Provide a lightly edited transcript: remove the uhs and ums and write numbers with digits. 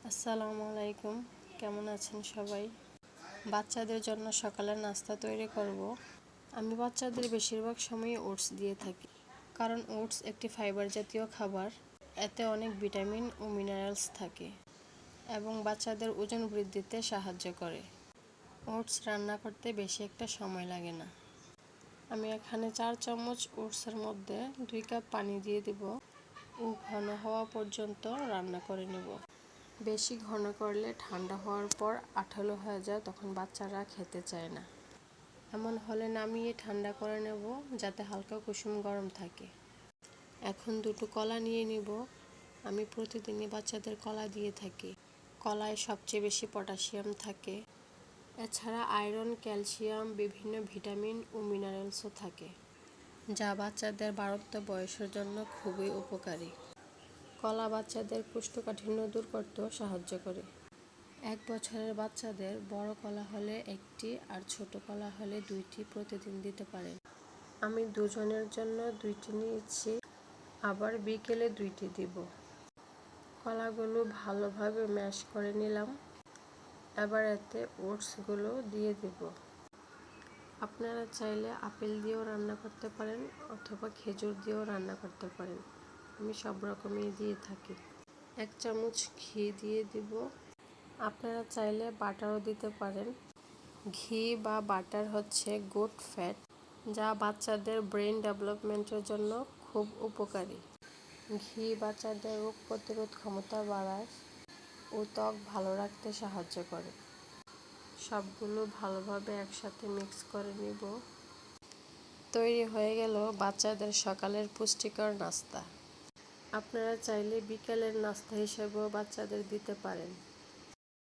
আসসালামু আলাইকুম, কেমন আছেন সবাই? বাচ্চাদের জন্য সকালের নাস্তা তৈরি করব। আমি বাচ্চাদের বেশিরভাগ সময়ই ওটস দিয়ে থাকি, কারণ ওটস একটি ফাইবার জাতীয় খাবার। এতে অনেক ভিটামিন ও মিনারেলস থাকে এবং বাচ্চাদের ওজন বৃদ্ধিতে সাহায্য করে। ওটস রান্না করতে বেশি একটা সময় লাগে না। আমি এখানে 4 চামচ ওটসের মধ্যে 2 কাপ পানি দিয়ে দেব ও ঘন হওয়া পর্যন্ত রান্না করে নেব। বেশি ঘন করলে ঠান্ডা হওয়ার পর আঠালো হয়ে যায়, তখন বাচ্চারা খেতে চায় না। এমন হলে নামিয়ে ঠান্ডা করে নেব, যাতে হালকা কুসুম গরম থাকে। এখন 2টো কলা নিয়ে নিব। আমি প্রতিদিনই বাচ্চাদের কলা দিয়ে থাকি। কলায় সবচেয়ে বেশি পটাশিয়াম থাকে। এছাড়া আয়রন, ক্যালসিয়াম, বিভিন্ন ভিটামিন ও মিনারেলসও থাকে, যা বাচ্চাদের বাড়ন্ত বয়সের জন্য খুবই উপকারী। কলা বাচ্চাদের কোষ্ঠকাঠিন্য দূর করতেও সাহায্য করে। 1 বছরের বাচ্চাদের বড় কলা হলে 1টি আর ছোট কলা হলে 2টি প্রতিদিন দিতে পারেন। আমি দুজনের জন্য 2টি নিয়েছি, আবার বিকেলে 2টি দিব। কলাগুলো ভালোভাবে ম্যাশ করে নিলাম। এবার এতে ওটসগুলো দিয়ে দিব। আপনারা চাইলে আপেল দিয়েও রান্না করতে পারেন অথবা খেজুর দিয়েও রান্না করতে পারেন। আমি সব রকমই দিয়ে থাকি। 1 চামচ ঘি দিয়ে দিব। আপনারা চাইলে বাটারও দিতে পারেন। ঘি বা বাটার হচ্ছে গুড ফ্যাট, যা বাচ্চাদের ব্রেন ডেভেলপমেন্টের জন্য খুব উপকারী। ঘি বাচ্চাদের রোগ প্রতিরোধ ক্ষমতা বাড়ায় ও ত্বক ভালো রাখতে সাহায্য করে। সবগুলো ভালোভাবে একসাথে মিক্স করে নিব। তৈরি হয়ে গেল বাচ্চাদের সকালের পুষ্টিকর নাস্তা। আপনারা চাইলে বিকেলের নাস্তা হিসেবেও বাচ্চাদের দিতে পারেন।